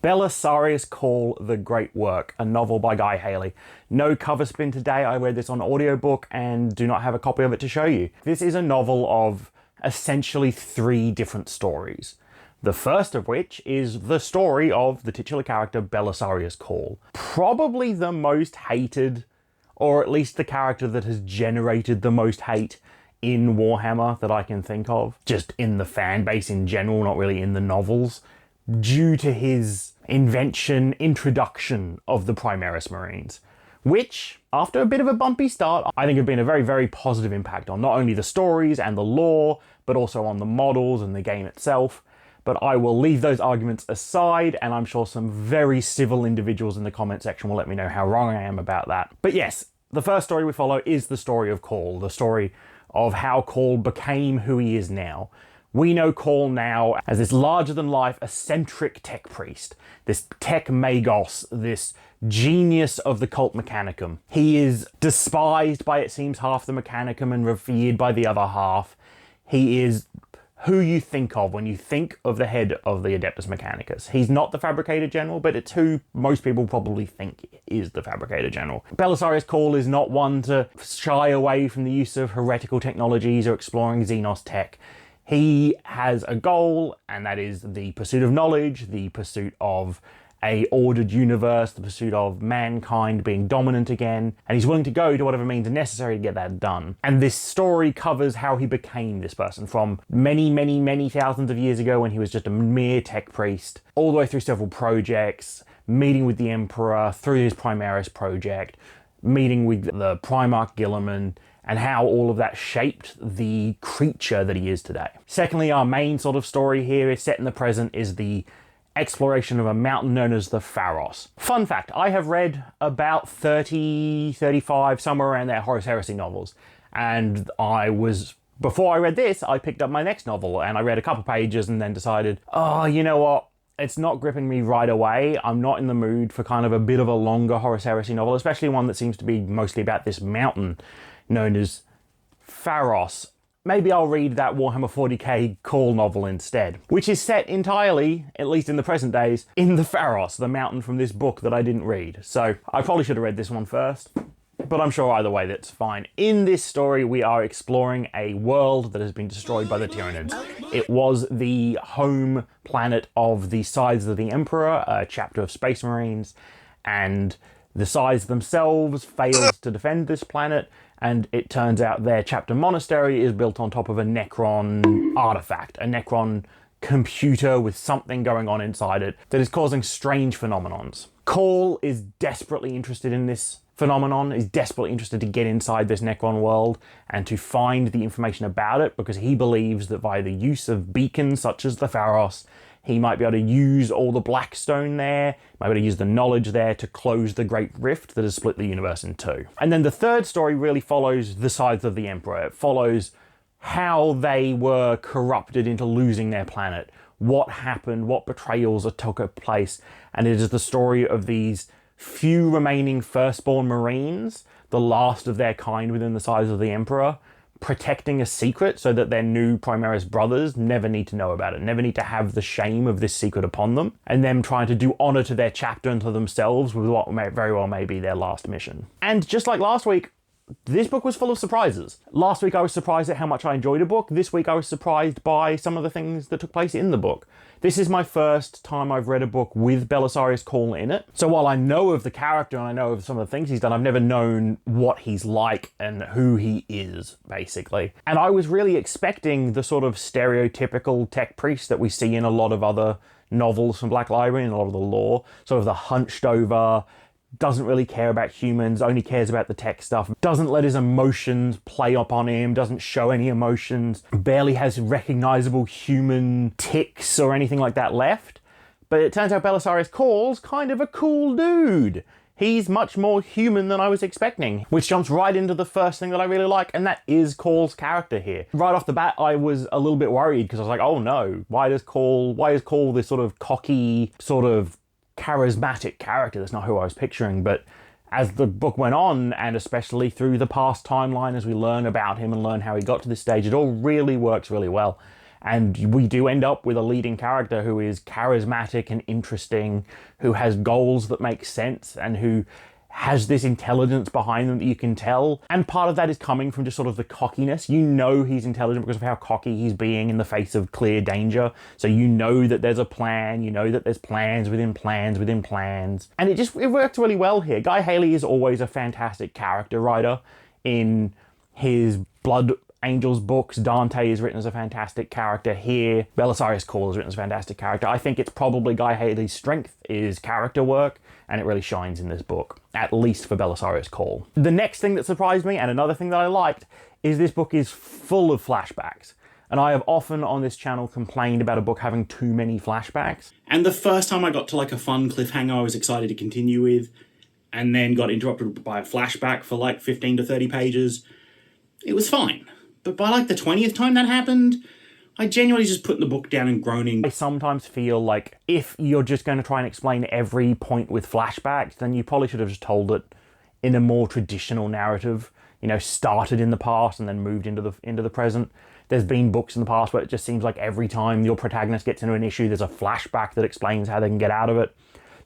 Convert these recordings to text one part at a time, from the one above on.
Belisarius Cawl, The Great Work, a novel by Guy Haley. No cover spin today. I read this on audiobook and do not have a copy of it to show you. This is a novel of essentially 3 different stories. The first of which is the story of the titular character Belisarius Cawl. Probably the most hated, or at least the character that has generated the most hate in Warhammer that I can think of. Just in the fan base in general, not really in the novels, due to his introduction of the Primaris Marines, which, after a bit of a bumpy start, I think have been a very, very positive impact on not only the stories and the lore, but also on the models and the game itself. But I will leave those arguments aside, and I'm sure some very civil individuals in the comment section will let me know how wrong I am about that. But yes, the first story we follow is the story of Cawl, the story of how Cawl became who he is now. We know Cawl now as this larger-than-life, eccentric tech priest, this tech magos, this genius of the cult Mechanicum. He is despised by, it seems, half the Mechanicum and revered by the other half. He is who you think of when you think of the head of the Adeptus Mechanicus. He's not the Fabricator General, but it's who most people probably think is the Fabricator General. Belisarius Cawl is not one to shy away from the use of heretical technologies or exploring Xenos tech. He has a goal, and that is the pursuit of knowledge, the pursuit of a ordered universe, the pursuit of mankind being dominant again, and he's willing to go to whatever means are necessary to get that done. And this story covers how he became this person from many, many, many thousands of years ago when he was just a mere tech priest, all the way through several projects, meeting with the Emperor through his Primaris project, meeting with the Primarch Guilliman, and how all of that shaped the creature that he is today. Secondly, our main sort of story here is set in the present, is the exploration of a mountain known as the Pharos. Fun fact, I have read about 30, 35, somewhere around there, Horus Heresy novels. And before I read this, I picked up my next novel and I read a couple pages and then decided, oh, you know what? It's not gripping me right away. I'm not in the mood for kind of a bit of a longer Horus Heresy novel, especially one that seems to be mostly about this mountain known as Pharos. Maybe I'll read that Warhammer 40k Cawl novel instead, which is set entirely, at least in the present days, in the Pharos, the mountain from this book that I didn't read. So I probably should have read this one first, but I'm sure either way that's fine. In this story, we are exploring a world that has been destroyed by the Tyranids. It was the home planet of the Scythes of the Emperor, a chapter of Space Marines, and the Scythes themselves failed to defend this planet, and it turns out their chapter monastery is built on top of a Necron artifact, a Necron computer with something going on inside it that is causing strange phenomenons. Cawl is desperately interested in this phenomenon, is desperately interested to get inside this Necron world and to find the information about it, because he believes that via the use of beacons such as the Pharos, he might be able to use all the Blackstone there, might be able to use the knowledge there to close the Great Rift that has split the universe in 2. And then the third story really follows the Scythes of the Emperor. It follows how they were corrupted into losing their planet, what happened, what betrayals took place, and it is the story of these few remaining Firstborn Marines, the last of their kind within the Scythes of the Emperor, protecting a secret so that their new Primaris brothers never need to know about it, never need to have the shame of this secret upon them, and them trying to do honor to their chapter and to themselves with what very well may be their last mission. And just like last week, this book was full of surprises. Last week I was surprised at how much I enjoyed a book. This week I was surprised by some of the things that took place in the book. This is my first time I've read a book with Belisarius Cawl in it. So while I know of the character and I know of some of the things he's done, I've never known what he's like and who he is, basically. And I was really expecting the sort of stereotypical tech priest that we see in a lot of other novels from Black Library and a lot of the lore. Sort of the hunched over, doesn't really care about humans, only cares about the tech stuff, doesn't let his emotions play up on him, doesn't show any emotions, barely has recognizable human tics or anything like that left. But it turns out Belisarius Cawl's kind of a cool dude. He's much more human than I was expecting, which jumps right into the first thing that I really like, and that is Cawl's character here. Right off the bat, I was a little bit worried because I was like, oh no, why is Cawl this sort of cocky, sort of charismatic character? That's not who I was picturing. But as the book went on, and especially through the past timeline as we learn about him and learn how he got to this stage, it all really works really well. And we do end up with a leading character who is charismatic and interesting, who has goals that make sense, and who has this intelligence behind them that you can tell. And part of that is coming from just sort of the cockiness. You know he's intelligent because of how cocky he's being in the face of clear danger. So you know that there's a plan, you know that there's plans within plans within plans. And it works really well here. Guy Haley is always a fantastic character writer. In his Blood Angels books, Dante is written as a fantastic character here. Belisarius Cawl is written as a fantastic character. I think it's probably Guy Haley's strength is character work, and it really shines in this book, at least for Belisarius Cawl. The next thing that surprised me, and another thing that I liked, is this book is full of flashbacks. And I have often on this channel complained about a book having too many flashbacks. And the first time I got to like a fun cliffhanger I was excited to continue with, and then got interrupted by a flashback for like 15 to 30 pages, it was fine. But by like the 20th time that happened, I genuinely just put the book down and groaning. I sometimes feel like if you're just going to try and explain every point with flashbacks, then you probably should have just told it in a more traditional narrative, you know, started in the past and then moved into the present. There's been books in the past where it just seems like every time your protagonist gets into an issue, there's a flashback that explains how they can get out of it.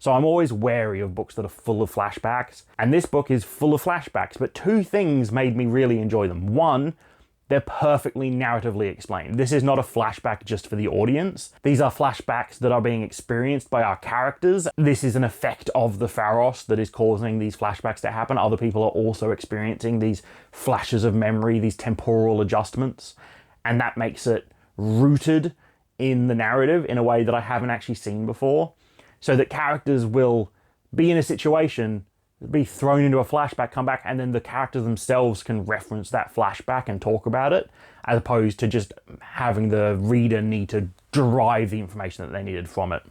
So I'm always wary of books that are full of flashbacks. And this book is full of flashbacks, but two things made me really enjoy them. One, they're perfectly narratively explained. This is not a flashback just for the audience. These are flashbacks that are being experienced by our characters. This is an effect of the Pharos that is causing these flashbacks to happen. Other people are also experiencing these flashes of memory, these temporal adjustments. And that makes it rooted in the narrative in a way that I haven't actually seen before. So that characters will be in a situation, be thrown into a flashback, come back, and then the characters themselves can reference that flashback and talk about it, as opposed to just having the reader need to derive the information that they needed from it.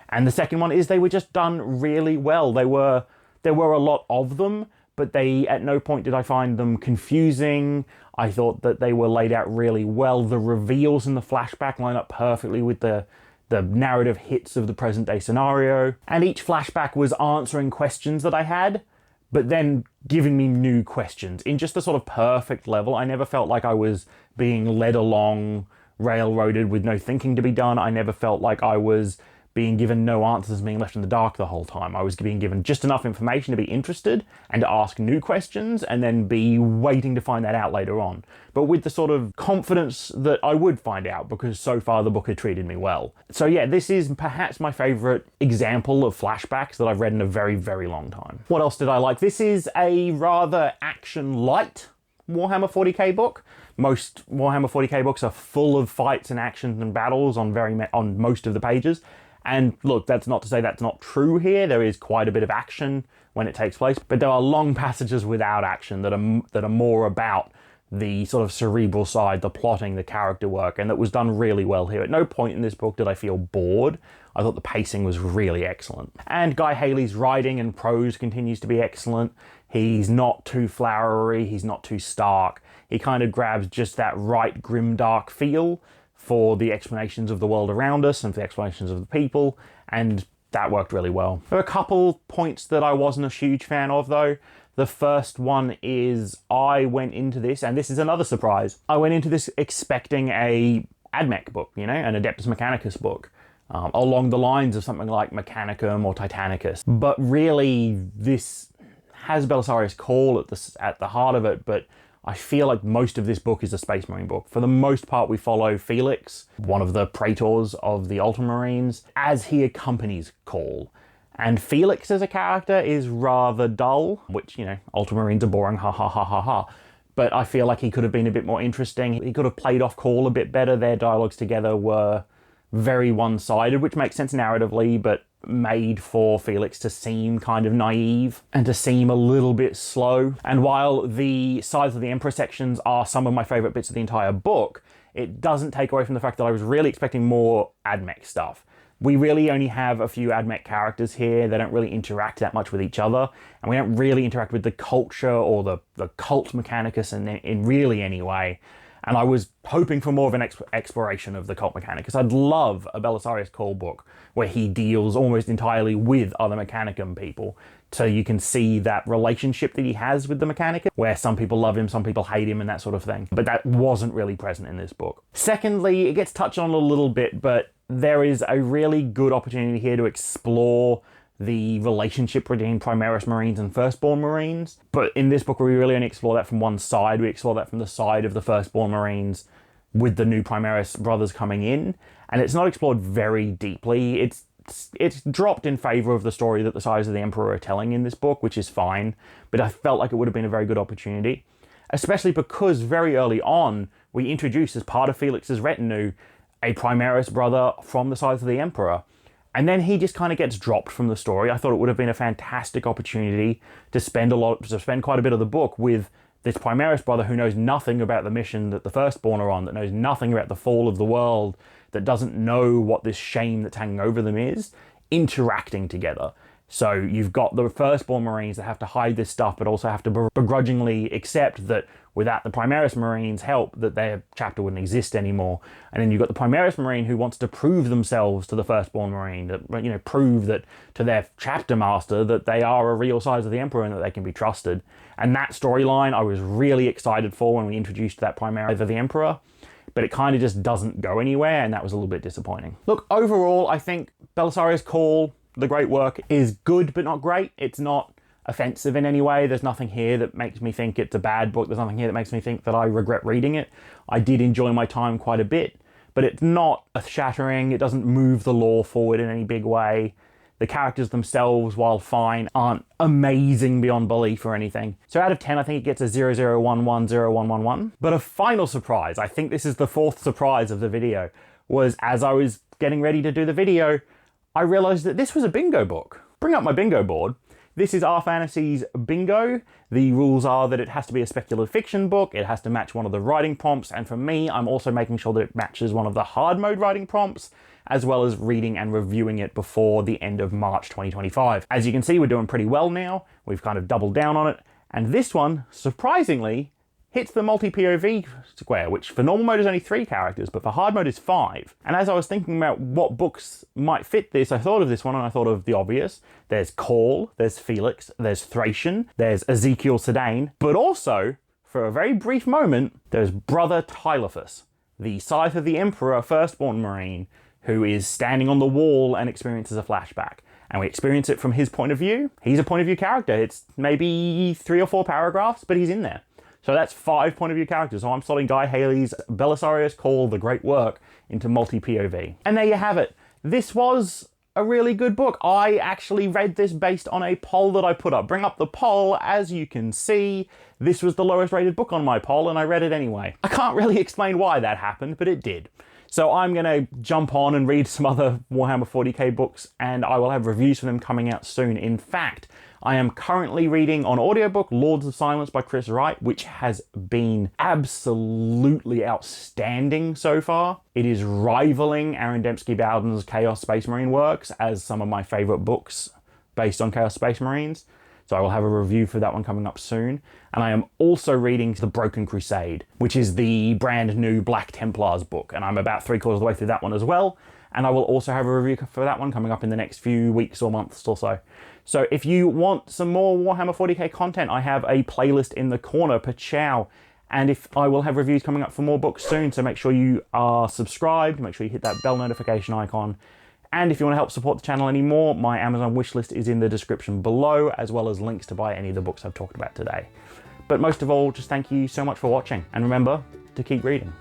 And the second one is they were just done really well. There were a lot of them, but at no point did I find them confusing. I thought that they were laid out really well. The reveals in the flashback line up perfectly with the narrative hits of the present day scenario. And each flashback was answering questions that I had, but then giving me new questions in just a sort of perfect level. I never felt like I was being led along, railroaded with no thinking to be done. I never felt like I was being given no answers, being left in the dark the whole time. I was being given just enough information to be interested and to ask new questions and then be waiting to find that out later on. But with the sort of confidence that I would find out, because so far the book had treated me well. So yeah, this is perhaps my favorite example of flashbacks that I've read in a very, very long time. What else did I like? This is a rather action-light Warhammer 40k book. Most Warhammer 40k books are full of fights and actions and battles on most of the pages. And look, that's not to say that's not true here. There is quite a bit of action when it takes place, but there are long passages without action that are more about the sort of cerebral side, the plotting, the character work, and that was done really well here. At no point in this book did I feel bored. I thought the pacing was really excellent. And Guy Haley's writing and prose continues to be excellent. He's not too flowery, he's not too stark. He kind of grabs just that right grimdark feel for the explanations of the world around us and for the explanations of the people, and that worked really well. There are a couple points that I wasn't a huge fan of though. The first one is I went into this, and this is another surprise, I went into this expecting a Ad-Mech book, you know, an Adeptus Mechanicus book, along the lines of something like Mechanicum or Titanicus. But really, this has Belisarius Cawl at the heart of it, but I feel like most of this book is a Space Marine book. For the most part, we follow Felix, one of the praetors of the Ultramarines, as he accompanies Cawl. And Felix as a character is rather dull, which, you know, Ultramarines are boring, ha ha ha ha ha. But I feel like he could have been a bit more interesting. He could have played off Cawl a bit better. Their dialogues together were very one-sided, which makes sense narratively, but made for Felix to seem kind of naive and to seem a little bit slow. And while the Sides of the Emperor sections are some of my favourite bits of the entire book, it doesn't take away from the fact that I was really expecting more Ad-Mech stuff. We really only have a few Ad-Mech characters here. They don't really interact that much with each other, and we don't really interact with the culture or the cult Mechanicus in really any way. And I was hoping for more of an exploration of the cult Mechanicus. I'd love a Belisarius Cawl book where he deals almost entirely with other Mechanicum people, so you can see that relationship that he has with the Mechanicus, where some people love him, some people hate him, and that sort of thing. But that wasn't really present in this book. Secondly, it gets touched on a little bit, but there is a really good opportunity here to explore the relationship between Primaris Marines and Firstborn Marines. But in this book, we really only explore that from one side. We explore that from the side of the Firstborn Marines with the new Primaris brothers coming in. And it's not explored very deeply. It's dropped in favor of the story that the Sires of the Emperor are telling in this book, which is fine. But I felt like it would have been a very good opportunity, especially because very early on, we introduced as part of Felix's retinue a Primaris brother from the Sires of the Emperor. And then he just kind of gets dropped from the story. I thought it would have been a fantastic opportunity to spend quite a bit of the book with this Primaris brother who knows nothing about the mission that the Firstborn are on, that knows nothing about the fall of the world, that doesn't know what this shame that's hanging over them is, interacting together. So you've got the Firstborn Marines that have to hide this stuff, but also have to begrudgingly accept that without the Primaris Marines' help, that their chapter wouldn't exist anymore. And then you've got the Primaris Marine who wants to prove themselves to the Firstborn Marine, that prove that to their chapter master that they are a real Sires of the Emperor and that they can be trusted. And that storyline I was really excited for when we introduced that Primaris of the Emperor, but it kind of just doesn't go anywhere, and that was a little bit disappointing. Look, overall, I think Belisarius Cawl, the great work, is good but not great. It's not offensive in any way. There's nothing here that makes me think it's a bad book. There's nothing here that makes me think that I regret reading it. I did enjoy my time quite a bit, but it's not earth-shattering. It doesn't move the lore forward in any big way. The characters themselves, while fine, aren't amazing beyond belief or anything. So out of 10, I think it gets a 0.0110111. But a final surprise, I think this is the fourth surprise of the video, was as I was getting ready to do the video, I realized that this was a bingo book. Bring up my bingo board. This is R-Fantasy's bingo. The rules are that it has to be a speculative fiction book, it has to match one of the writing prompts, and for me, I'm also making sure that it matches one of the hard mode writing prompts, as well as reading and reviewing it before the end of March 2025. As you can see, we're doing pretty well now. We've kind of doubled down on it, and this one, surprisingly, hits the multi-POV square, which for normal mode is only 3 characters, but for hard mode is 5. And as I was thinking about what books might fit this, I thought of this one and I thought of the obvious. There's Cawl, there's Felix, there's Thracian, there's Ezekiel Sedain, but also, for a very brief moment, there's Brother Tylophus, the Scythe of the Emperor Firstborn Marine, who is standing on the wall and experiences a flashback. And we experience it from his point of view. He's a point of view character. It's maybe 3 or 4 paragraphs, but he's in there. So that's 5 point of view characters. So I'm slotting Guy Haley's Belisarius Cawl, the great work, into multi-POV. And there you have it. This was a really good book. I actually read this based on a poll that I put up. Bring up the poll. As you can see, this was the lowest rated book on my poll, and I read it anyway. I can't really explain why that happened, but it did. So I'm going to jump on and read some other Warhammer 40k books, and I will have reviews for them coming out soon. In fact, I am currently reading on audiobook Lords of Silence by Chris Wright, which has been absolutely outstanding so far. It is rivaling Aaron Dembski-Bowden's Chaos Space Marine works as some of my favourite books based on Chaos Space Marines. So I will have a review for that one coming up soon. And I am also reading The Broken Crusade, which is the brand new Black Templars book. And I'm about 3/4 of the way through that one as well. And I will also have a review for that one coming up in the next few weeks or months or so. So if you want some more Warhammer 40k content, I have a playlist in the corner, Pachow. And if I will have reviews coming up for more books soon, so make sure you are subscribed, make sure you hit that bell notification icon. And if you want to help support the channel any more, my Amazon wishlist is in the description below, as well as links to buy any of the books I've talked about today. But most of all, just thank you so much for watching, and remember to keep reading.